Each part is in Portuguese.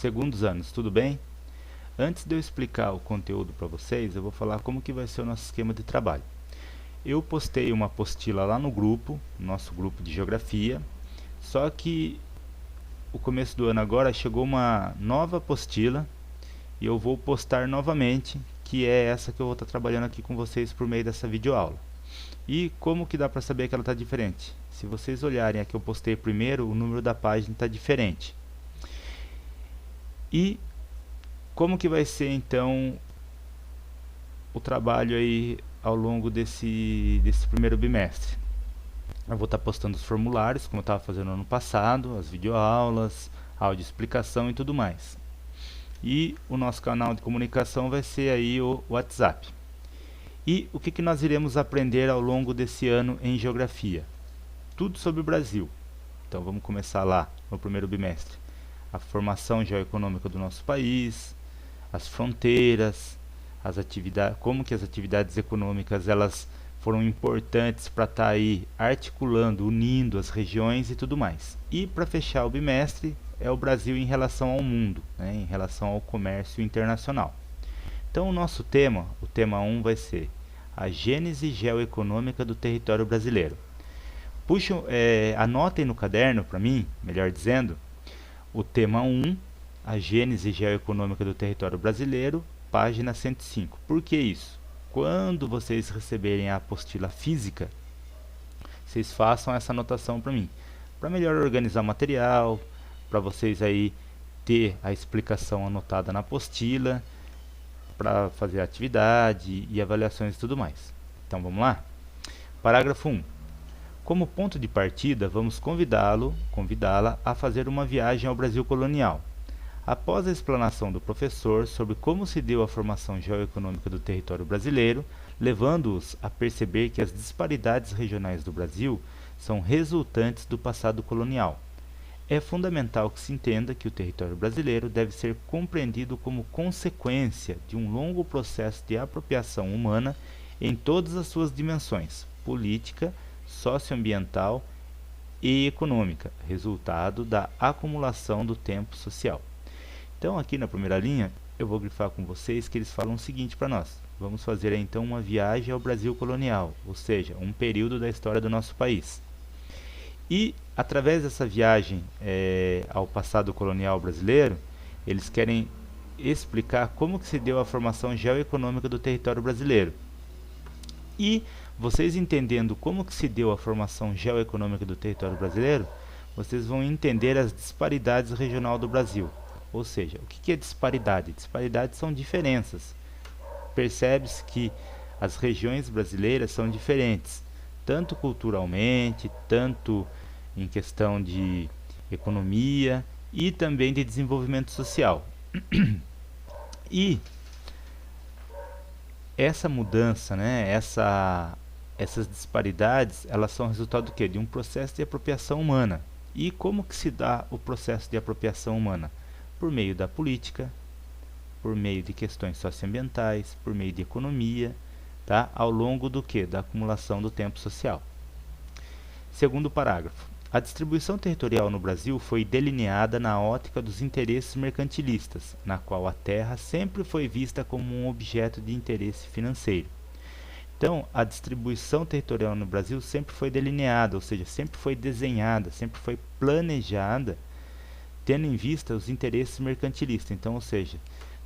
segundos anos, tudo bem? Antes de eu explicar o conteúdo para vocês, eu vou falar como que vai ser o nosso esquema de trabalho. Eu postei uma apostila lá no grupo, nosso grupo de geografia, só que o começo do ano agora chegou uma nova apostila e eu vou postar novamente, que é essa que eu vou estar trabalhando aqui com vocês por meio dessa videoaula. E como que dá para saber que ela está diferente? Se vocês olharem a que eu postei primeiro, o número da página está diferente. E como que vai ser então o trabalho aí ao longo desse primeiro bimestre? Eu vou estar postando os formulários, como eu estava fazendo no ano passado, as videoaulas, áudio explicação e tudo mais. E o nosso canal de comunicação vai ser aí o WhatsApp. E o que nós iremos aprender ao longo desse ano em geografia? Tudo sobre o Brasil. Então vamos começar lá no primeiro bimestre. A formação geoeconômica do nosso país, as fronteiras, as atividades, como que as atividades econômicas elas foram importantes para estar aí articulando, unindo as regiões e tudo mais. E para fechar o bimestre é o Brasil em relação ao mundo, né, em relação ao comércio internacional. Então o nosso tema, o tema 1 vai ser a gênese geoeconômica do território brasileiro. Anotem no caderno para mim, melhor dizendo, o tema 1, a gênese geoeconômica do território brasileiro, página 105. Por que isso? Quando vocês receberem a apostila física, vocês façam essa anotação para mim, para melhor organizar o material, para vocês aí ter a explicação anotada na apostila, para fazer a atividade e avaliações e tudo mais. Então vamos lá? Parágrafo 1. Como ponto de partida, vamos convidá-la a fazer uma viagem ao Brasil colonial. Após a explanação do professor sobre como se deu a formação geoeconômica do território brasileiro, levando-os a perceber que as disparidades regionais do Brasil são resultantes do passado colonial. É fundamental que se entenda que o território brasileiro deve ser compreendido como consequência de um longo processo de apropriação humana em todas as suas dimensões, política, socioambiental e econômica, resultado da acumulação do tempo social. Então aqui na primeira linha eu vou grifar com vocês que eles falam o seguinte para nós: vamos fazer então uma viagem ao Brasil colonial, ou seja, um período da história do nosso país. E através dessa viagem ao passado colonial brasileiro, eles querem explicar como que se deu a formação geoeconômica do território brasileiro. E vocês entendendo como que se deu a formação geoeconômica do território brasileiro, vocês vão entender as disparidades regionais do Brasil. Ou seja, o que é disparidade? Disparidades são diferenças. Percebe-se que as regiões brasileiras são diferentes, tanto culturalmente, tanto em questão de economia e também de desenvolvimento social. E essa mudança, né, essas disparidades, elas são resultado do quê? De um processo de apropriação humana. E como que se dá o processo de apropriação humana? Por meio da política, por meio de questões socioambientais, por meio de economia, tá? Ao longo do quê? Da acumulação do tempo social. Segundo parágrafo. A distribuição territorial no Brasil foi delineada na ótica dos interesses mercantilistas, na qual a terra sempre foi vista como um objeto de interesse financeiro. Então, a distribuição territorial no Brasil sempre foi delineada, ou seja, sempre foi desenhada, sempre foi planejada, tendo em vista os interesses mercantilistas. Então, ou seja,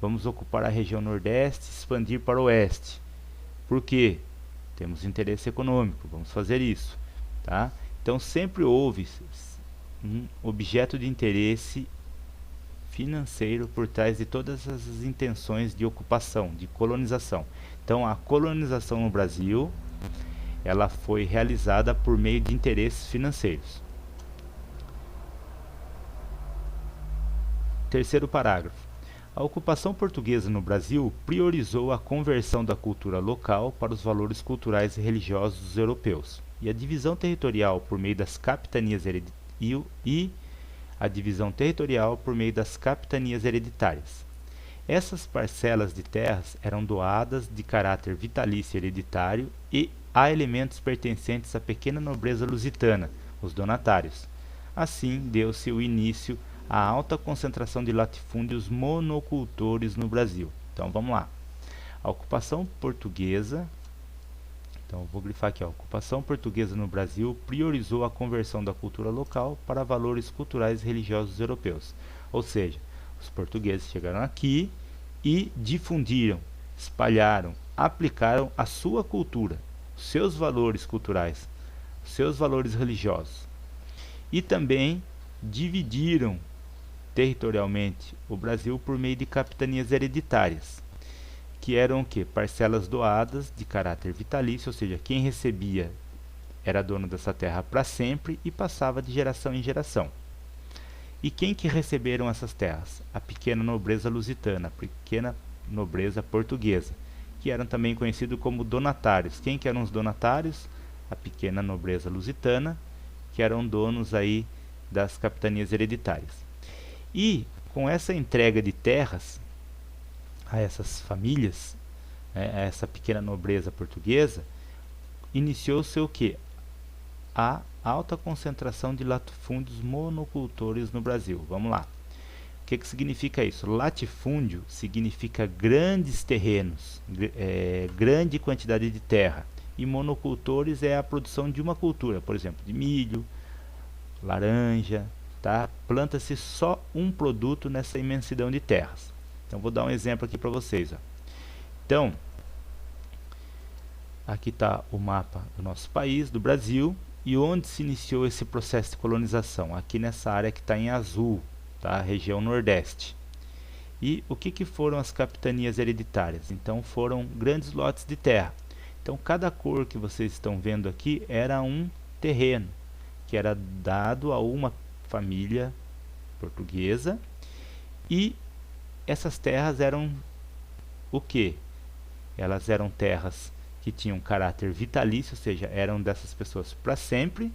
vamos ocupar a região Nordeste e expandir para o Oeste. Por quê? Temos interesse econômico, vamos fazer isso, tá? Então sempre houve um objeto de interesse financeiro por trás de todas as intenções de ocupação, de colonização. Então a colonização no Brasil, ela foi realizada por meio de interesses financeiros. Terceiro parágrafo. A ocupação portuguesa no Brasil priorizou a conversão da cultura local para os valores culturais e religiosos dos europeus, e a divisão territorial por meio das capitanias hereditárias. Essas parcelas de terras eram doadas de caráter vitalício hereditário e a elementos pertencentes à pequena nobreza lusitana, os donatários. Assim, deu-se o início a alta concentração de latifúndios monocultores no Brasil. Então vamos lá. A ocupação portuguesa, então eu vou grifar aqui, ó, a ocupação portuguesa no Brasil priorizou a conversão da cultura local para valores culturais e religiosos europeus. Ou seja, os portugueses chegaram aqui e difundiram, espalharam, aplicaram a sua cultura, os seus valores culturais, os seus valores religiosos. E também dividiram territorialmente o Brasil por meio de capitanias hereditárias, que eram o quê? Parcelas doadas de caráter vitalício, ou seja, quem recebia era dono dessa terra para sempre e passava de geração em geração. E quem que receberam essas terras? A pequena nobreza lusitana, a pequena nobreza portuguesa, que eram também conhecidos como donatários. Quem que eram os donatários? A pequena nobreza lusitana, que eram donos aí das capitanias hereditárias. E com essa entrega de terras a essas famílias, a essa pequena nobreza portuguesa, iniciou-se o que? A alta concentração de latifúndios monocultores no Brasil. Vamos lá. O que significa isso? Latifúndio significa grandes terrenos, grande quantidade de terra. E monocultores é a produção de uma cultura, por exemplo, de milho, laranja, tá? Planta-se só um produto nessa imensidão de terras. Então vou dar um exemplo aqui para vocês, ó. Então, aqui está o mapa do nosso país, do Brasil, e onde se iniciou esse processo de colonização? Aqui nessa área que está em azul, tá? A região Nordeste. E o que foram as capitanias hereditárias? Então foram grandes lotes de terra. Então cada cor que vocês estão vendo aqui era um terreno que era dado a uma família portuguesa, e essas terras eram o que? Elas eram terras que tinham caráter vitalício, ou seja, eram dessas pessoas para sempre,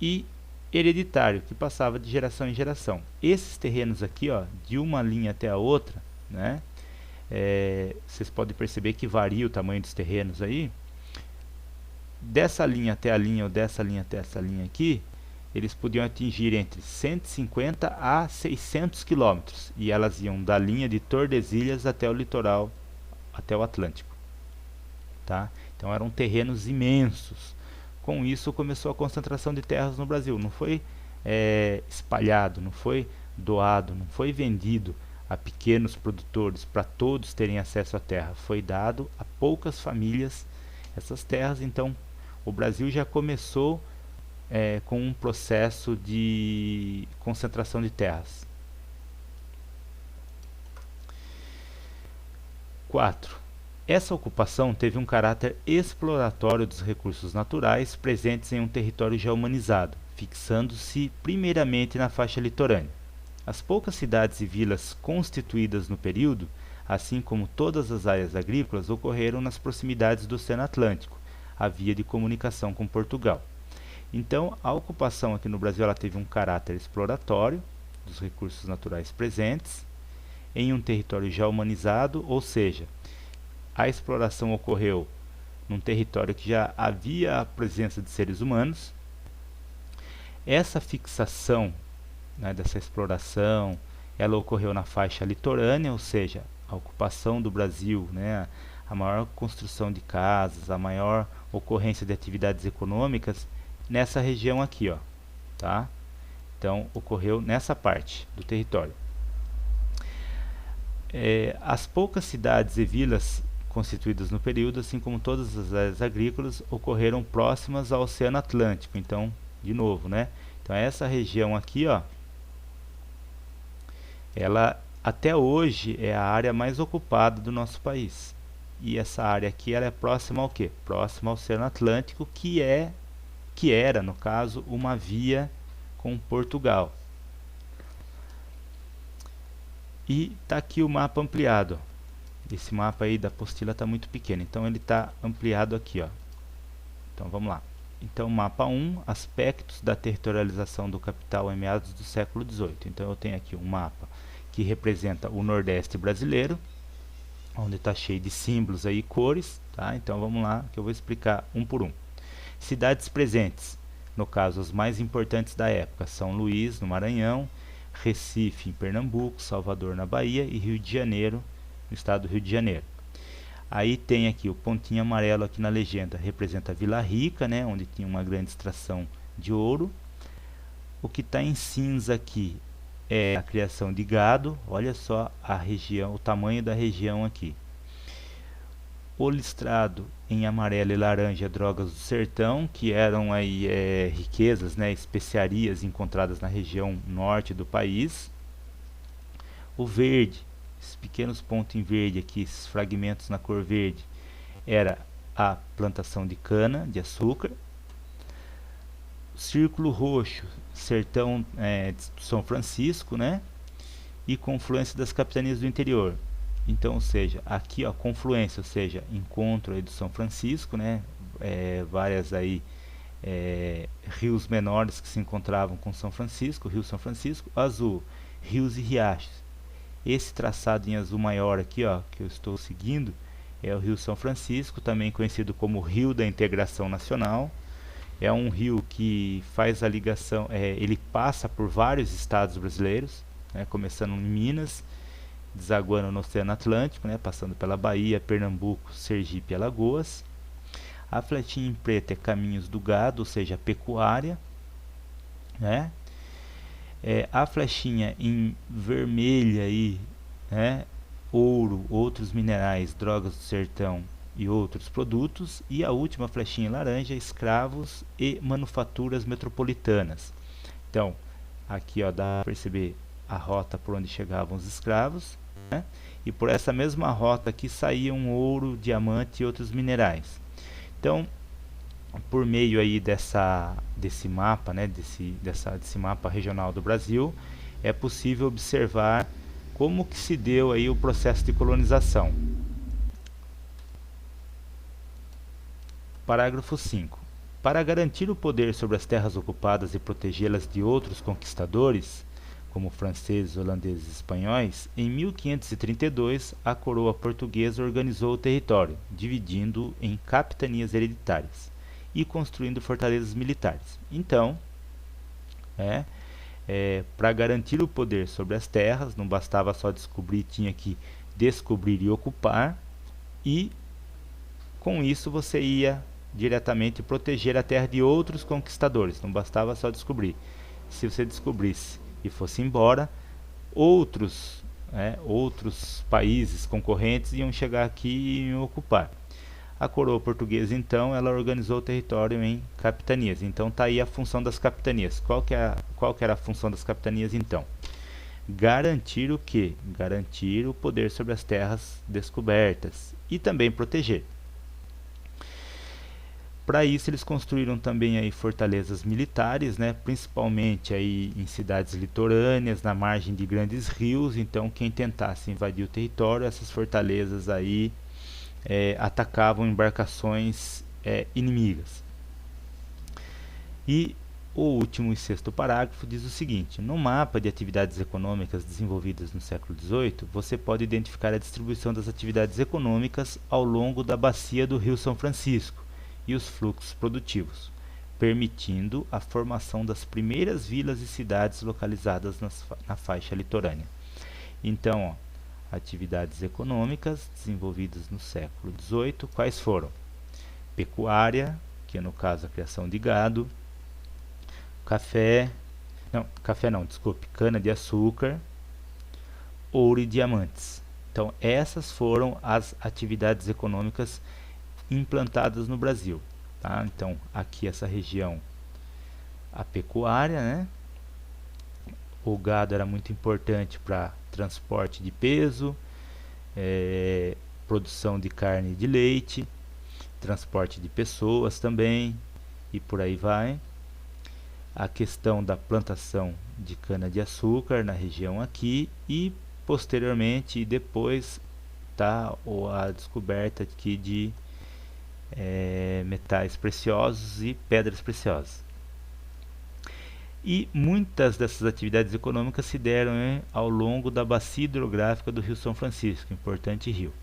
e hereditário, que passava de geração em geração. Esses terrenos aqui, ó, de uma linha até a outra, né? Vocês podem perceber que varia o tamanho dos terrenos aí. Dessa linha até a linha, ou dessa linha até essa linha aqui, eles podiam atingir entre 150 a 600 quilômetros, e elas iam da linha de Tordesilhas até o litoral, até o Atlântico, tá? Então eram terrenos imensos. Com isso começou a concentração de terras no Brasil. Não foi espalhado, não foi doado, não foi vendido a pequenos produtores para todos terem acesso à terra. Foi dado a poucas famílias essas terras. Então o Brasil já começou com um processo de concentração de terras. 4. Essa ocupação teve um caráter exploratório dos recursos naturais presentes em um território já humanizado, fixando-se primeiramente na faixa litorânea. As poucas cidades e vilas constituídas no período, assim como todas as áreas agrícolas, ocorreram nas proximidades do Oceano Atlântico, a via de comunicação com Portugal. Então, a ocupação aqui no Brasil ela teve um caráter exploratório dos recursos naturais presentes em um território já humanizado, ou seja, a exploração ocorreu num território que já havia a presença de seres humanos. Essa fixação, né, dessa exploração, ela ocorreu na faixa litorânea, ou seja, a ocupação do Brasil, né, a maior construção de casas, a maior ocorrência de atividades econômicas nessa região aqui, ó, tá? Então ocorreu nessa parte do território. As poucas cidades e vilas constituídas no período, assim como todas as áreas agrícolas, ocorreram próximas ao Oceano Atlântico. Então, de novo, né? Então essa região aqui, ó, ela até hoje é a área mais ocupada do nosso país. E essa área aqui, ela é próxima ao quê? Próxima ao Oceano Atlântico, que era, no caso, uma via com Portugal. E tá aqui o mapa ampliado. Esse mapa aí da apostila está muito pequeno, então ele está ampliado aqui, ó. Então vamos lá. Então mapa 1, aspectos da territorialização do capital em meados do século XVIII. Então eu tenho aqui um mapa que representa o Nordeste brasileiro, onde está cheio de símbolos aí, cores, tá? Então vamos lá, que eu vou explicar um por um. Cidades presentes, no caso as mais importantes da época, São Luís, no Maranhão, Recife em Pernambuco, Salvador na Bahia e Rio de Janeiro no estado do Rio de Janeiro. Aí tem aqui o pontinho amarelo aqui na legenda, representa Vila Rica, né, onde tinha uma grande extração de ouro. O que está em cinza aqui é a criação de gado. Olha só a região, o tamanho da região aqui. O listrado em amarelo e laranja, drogas do sertão, que eram aí riquezas, né, especiarias encontradas na região norte do país. O verde, esses pequenos pontos em verde aqui, esses fragmentos na cor verde, era a plantação de cana de açúcar. O círculo roxo, sertão de São Francisco, né, e confluência das capitanias do interior. Então, ou seja, aqui a confluência, ou seja, encontro aí do São Francisco, né, várias aí rios menores que se encontravam com São Francisco, Rio São Francisco. Azul, rios e riachos. Esse traçado em azul maior aqui, ó, que eu estou seguindo, é o Rio São Francisco, também conhecido como Rio da Integração Nacional. É um rio que faz a ligação, ele passa por vários estados brasileiros, né, começando em Minas, desaguando no Oceano Atlântico, né, passando pela Bahia, Pernambuco, Sergipe e Alagoas. A flechinha em preto é Caminhos do Gado, ou seja, pecuária, né? A flechinha em vermelha aí, né, ouro, outros minerais, drogas do sertão e outros produtos. E a última flechinha em laranja, escravos e manufaturas metropolitanas. Então, aqui ó, dá para perceber a rota por onde chegavam os escravos, né? E por essa mesma rota aqui saíam ouro, diamante e outros minerais. Então, por meio aí desse mapa, né, desse mapa regional do Brasil, é possível observar como que se deu aí o processo de colonização. Parágrafo 5. Para garantir o poder sobre as terras ocupadas e protegê-las de outros conquistadores, como franceses, holandeses e espanhóis, em 1532 a coroa portuguesa organizou o território, dividindo-o em capitanias hereditárias e construindo fortalezas militares. Então, para garantir o poder sobre as terras, não bastava só descobrir, tinha que descobrir e ocupar, e com isso você ia diretamente proteger a terra de outros conquistadores, não bastava só descobrir. Se você descobrisse e fosse embora, outros países concorrentes iam chegar aqui e iam ocupar. A coroa portuguesa, então, ela organizou o território em capitanias. Então está aí a função das capitanias. Qual que era a função das capitanias, então? Garantir o quê? Garantir o poder sobre as terras descobertas e também proteger. Para isso eles construíram também aí fortalezas militares, né, principalmente aí em cidades litorâneas, na margem de grandes rios. Então quem tentasse invadir o território, essas fortalezas aí atacavam embarcações inimigas. E o último e sexto parágrafo diz o seguinte: no mapa de atividades econômicas desenvolvidas no século XVIII, você pode identificar a distribuição das atividades econômicas ao longo da bacia do Rio São Francisco e os fluxos produtivos, permitindo a formação das primeiras vilas e cidades localizadas na faixa litorânea. Então, atividades econômicas desenvolvidas no século XVIII, quais foram? Pecuária, que é no caso a criação de gado, cana de açúcar, ouro e diamantes. Então, essas foram as atividades econômicas implantadas no Brasil, tá? Então, aqui essa região, a pecuária, né? O gado era muito importante para transporte de peso, produção de carne e de leite, transporte de pessoas também, e por aí vai. A questão da plantação de cana-de-açúcar na região aqui, e posteriormente, depois, tá a descoberta aqui de metais preciosos e pedras preciosas. E muitas dessas atividades econômicas se deram ao longo da bacia hidrográfica do Rio São Francisco, importante rio.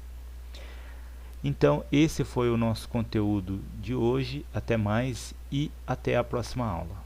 Então, esse foi o nosso conteúdo de hoje. Até mais e até a próxima aula.